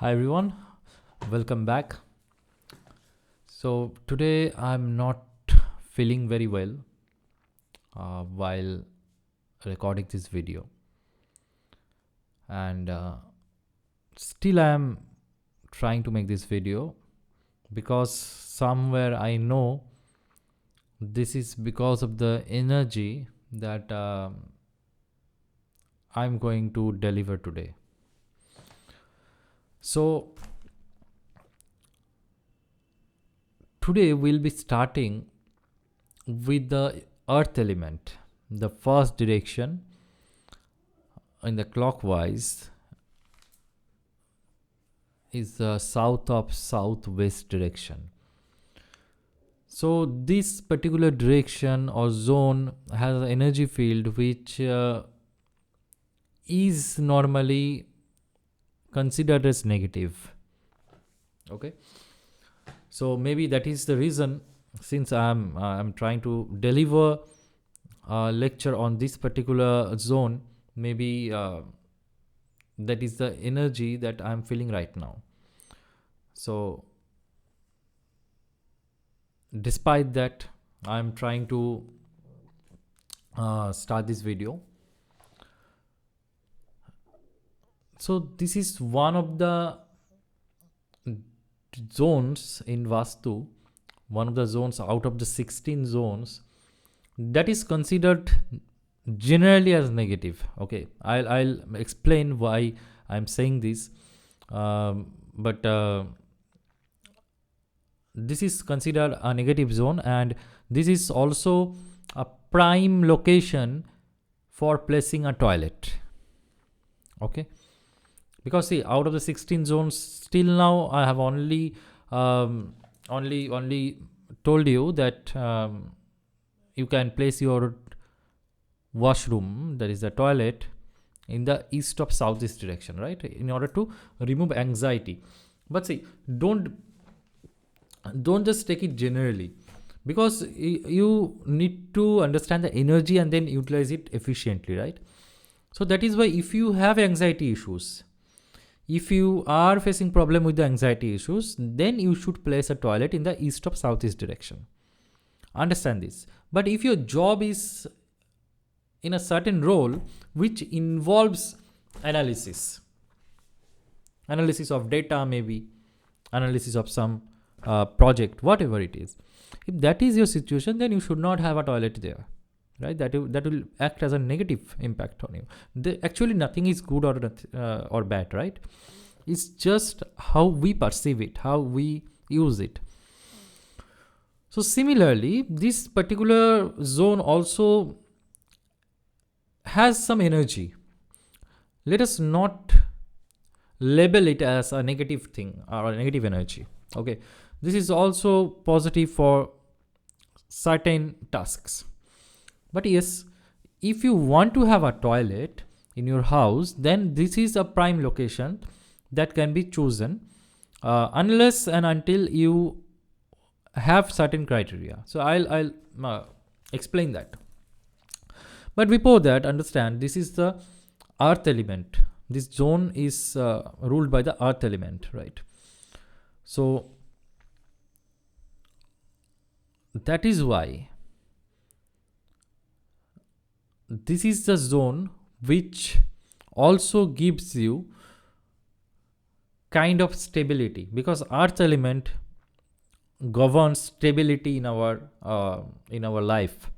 Hi everyone, welcome back. So today I'm not feeling very well while recording this video, and still I am trying to make this video because somewhere I know this is because of the energy that I'm going to deliver today. So today we'll be starting with the earth element. The first direction in the clockwise is the south of southwest direction. So this particular direction or zone has an energy field which is normally considered as negative. Okay, so maybe that is the reason, since I'm trying to deliver a lecture on this particular zone, maybe that is the energy that I'm feeling right now. So despite that, I'm trying to start this video. So this is one of the zones in Vastu, one of the zones out of the 16 zones that is considered generally as negative. Okay, I'll explain why I'm saying this, but this is considered a negative zone, and this is also a prime location for placing a toilet. Okay, because see, out of the 16 zones, till now I have only told you that you can place your washroom, that is the toilet, in the east of southeast direction, right, in order to remove anxiety. But see, don't just take it generally, because you need to understand the energy and then utilize it efficiently, right? So that is why, if you have anxiety issues, if you are facing problem with the anxiety issues, then you should place a toilet in the east of southeast direction. Understand this. But if your job is in a certain role which involves analysis of data, maybe analysis of some project, whatever it is, if that is your situation, then you should not have a toilet there, right? That will act as a negative impact on you. Actually nothing is good or bad, right? It's just how we perceive it, how we use it. So similarly, this particular zone also has some energy. Let us not label it as a negative thing or a negative energy. Okay, this is also positive for certain tasks. But yes, if you want to have a toilet in your house, then this is a prime location that can be chosen, unless and until you have certain criteria. So I'll explain that. But before that, understand, this is the earth element. This zone is ruled by the earth element, right? So that is why this is the zone which also gives you kind of stability, because earth element governs stability in our life.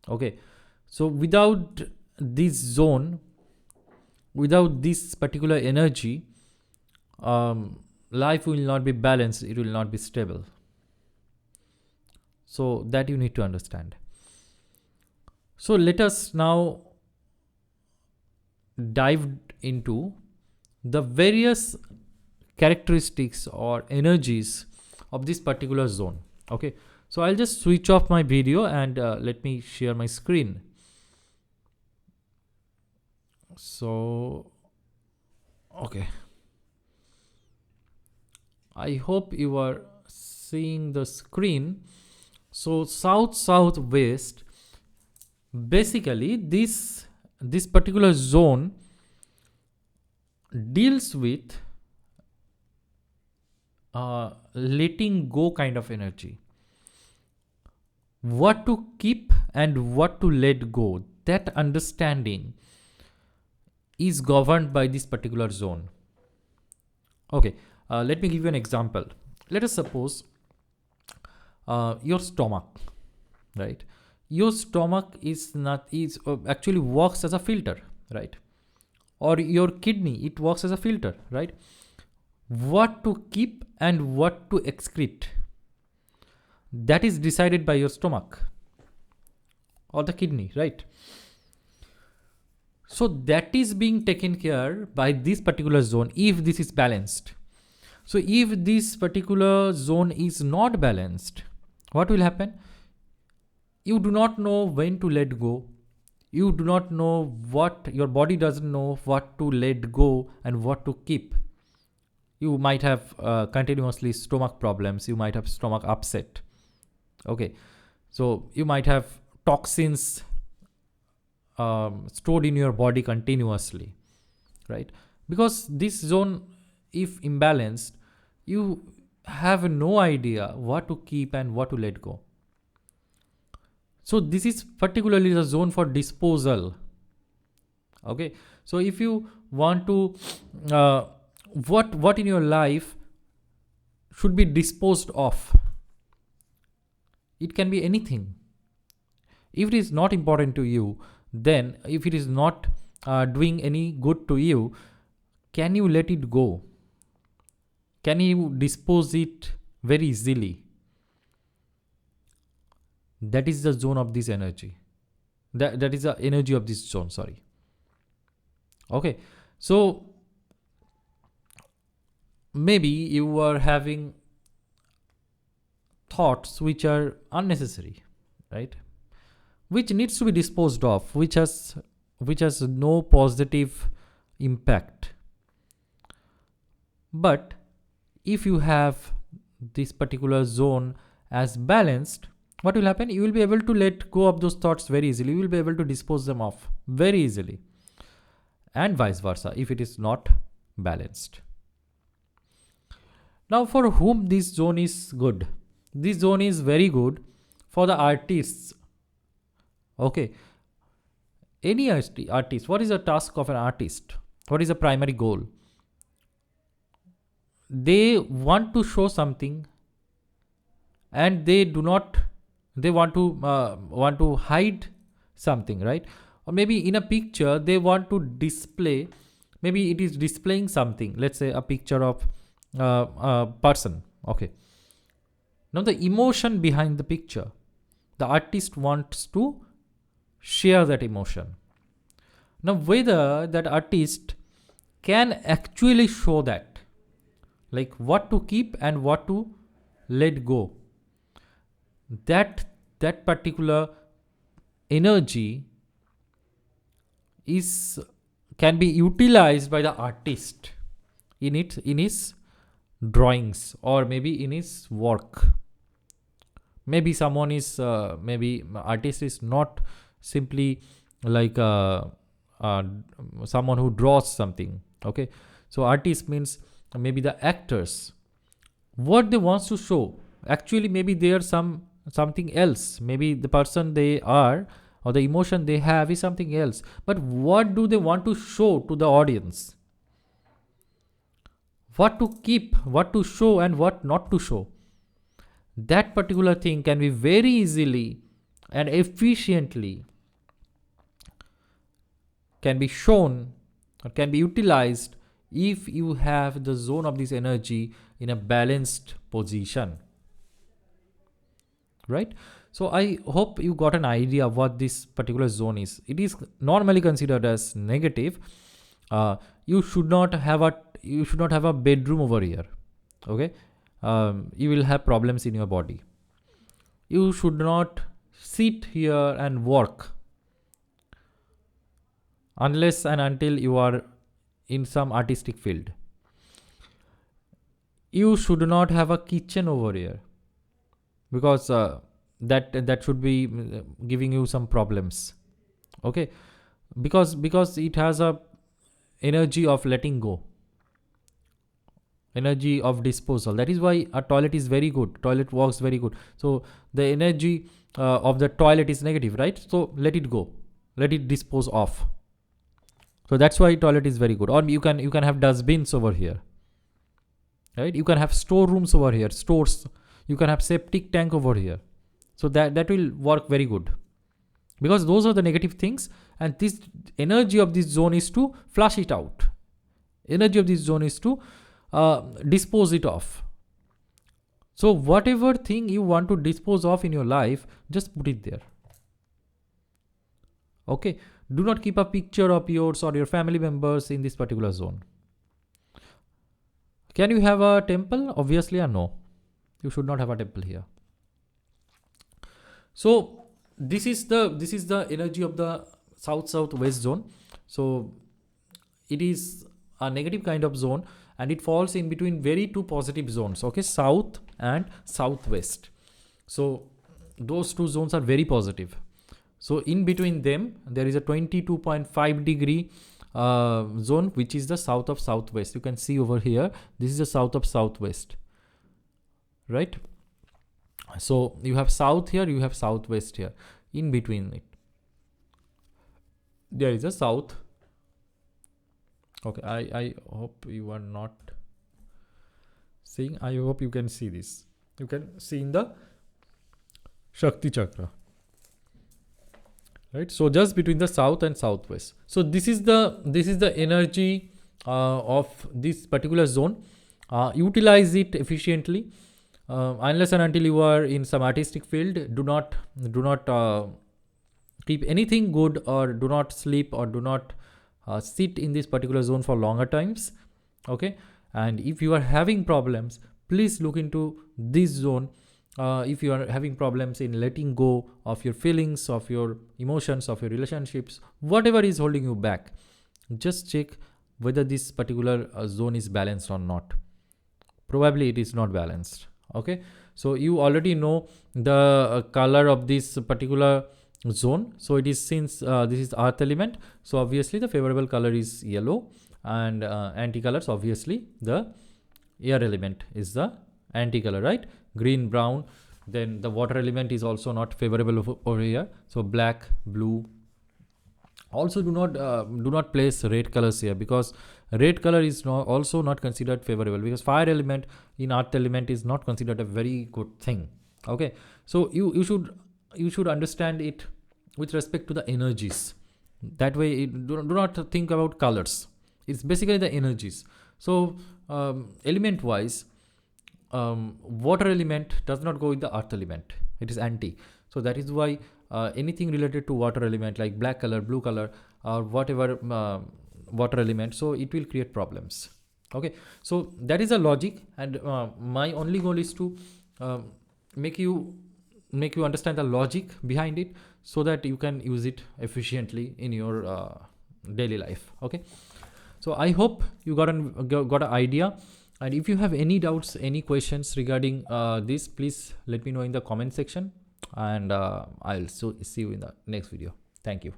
Okay, so without this zone, without this particular energy, life will not be balanced, it will not be stable. So that you need to understand. So let us now dive into the various characteristics or energies of this particular zone. Okay, so I'll just switch off my video and let me share my screen. So okay, I hope you are seeing the screen. So southwest, basically this particular zone deals with letting go kind of energy. What to keep and what to let go, that understanding is governed by this particular zone. Okay, let me give you an example. Let us suppose your stomach, right? Your stomach is actually works as a filter, right? Or your kidney, it works as a filter, right? What to keep and what to excrete, that is decided by your stomach or the kidney, right? So that is being taken care by this particular zone if this is balanced. So if this particular zone is not balanced, what will happen? You do not know when to let go. You do not know what, your body doesn't know what to let go and what to keep. You might have continuously stomach problems. You might have stomach upset. Okay, so you might have toxins stored in your body continuously, right? Because this zone, if imbalanced, you have no idea what to keep and what to let go. So this is particularly the zone for disposal. Okay, so if you want to what in your life should be disposed of, it can be anything. If it is not important to you, then if it is not doing any good to you, can you let it go? Can you dispose it very easily? That is the zone of this energy. That is the energy of this zone, sorry. Okay, so maybe you are having thoughts which are unnecessary, right? Which needs to be disposed of, which has no positive impact. But if you have this particular zone as balanced, what will happen? You will be able to let go of those thoughts very easily. You will be able to dispose them off very easily. And vice versa, if it is not balanced. Now, for whom this zone is good? This zone is very good for the artists. Okay. Any artist, what is the task of an artist? What is the primary goal? They want to show something, and they want to hide something, right? Or maybe in a picture they want to display, maybe it is displaying something, let's say a picture of a person. Okay, now the emotion behind the picture, the artist wants to share that emotion. Now whether that artist can actually show that, like what to keep and what to let go, that particular energy can be utilized by the artist in his drawings or maybe in his work. Maybe someone is maybe artist is not simply like someone who draws something. Okay, so artist means maybe the actors, what they want to show, actually maybe they are something else. Maybe the person they are or the emotion they have is something else, but what do they want to show to the audience? What to keep, what to show, and what not to show, that particular thing can be very easily and efficiently can be shown or can be utilized if you have the zone of this energy in a balanced position, right? So I hope you got an idea of what this particular zone is. It is normally considered as negative. You should not have a bedroom over here. Okay, you will have problems in your body. You should not sit here and work unless and until you are in some artistic field. You should not have a kitchen over here because that should be giving you some problems. Okay, because it has a energy of letting go. energy of disposal. That is why a toilet is very good, toilet works very good. So the energy of the toilet is negative, right? So let it go, let it dispose off. So that's why toilet is very good. Or you can have dustbins over here, right? You can have storerooms over here, stores. You can have septic tank over here. So that will work very good, because those are the negative things, and this energy of this zone is to flush it out. Energy of this zone is to dispose it off. So whatever thing you want to dispose of in your life, just put it there. Okay, do not keep a picture of yours or your family members in this particular zone. Can you have a temple? Obviously, no. You should not have a temple here. So this is the energy of the south-southwest zone. So it is a negative kind of zone, and it falls in between very two positive zones. Okay, south and southwest. So those two zones are very positive. So in between them, there is a 22.5 degree zone, which is the south of southwest. You can see over here, this is the south of southwest, right? So you have south here, you have southwest here. In between it, there is a south. Okay, I hope you are not seeing. I hope you can see this. You can see in the Shakti Chakra, right? So just between the south and southwest. So this is the energy of this particular zone. Utilize it efficiently. Unless and until you are in some artistic field, do not keep anything good, or do not sleep, or do not sit in this particular zone for longer times. Okay, and if you are having problems, please look into this zone. If you are having problems in letting go of your feelings, of your emotions, of your relationships, whatever is holding you back, just check whether this particular zone is balanced or not. Probably it is not balanced. Okay, so you already know the color of this particular zone. So it is, since this is earth element, so obviously the favorable color is yellow, and anti colors, obviously the air element is the anti color, right? Green, brown. Then the water element is also not favorable over here, so black, blue. Also do not place red colors here, because red color is also not considered favorable, because fire element in earth element is not considered a very good thing. Okay, so you should understand it with respect to the energies. That way, do not think about colors. It's basically the energies. So element wise, water element does not go with the earth element. It is anti. So that is why anything related to water element, like black color, blue color, or whatever water element, so it will create problems. Okay, so that is a logic, and my only goal is to make you understand the logic behind it, so that you can use it efficiently in your daily life. Okay, so I hope you got an idea. And if you have any doubts, any questions regarding this, please let me know in the comment section, and I'll see you in the next video. Thank you.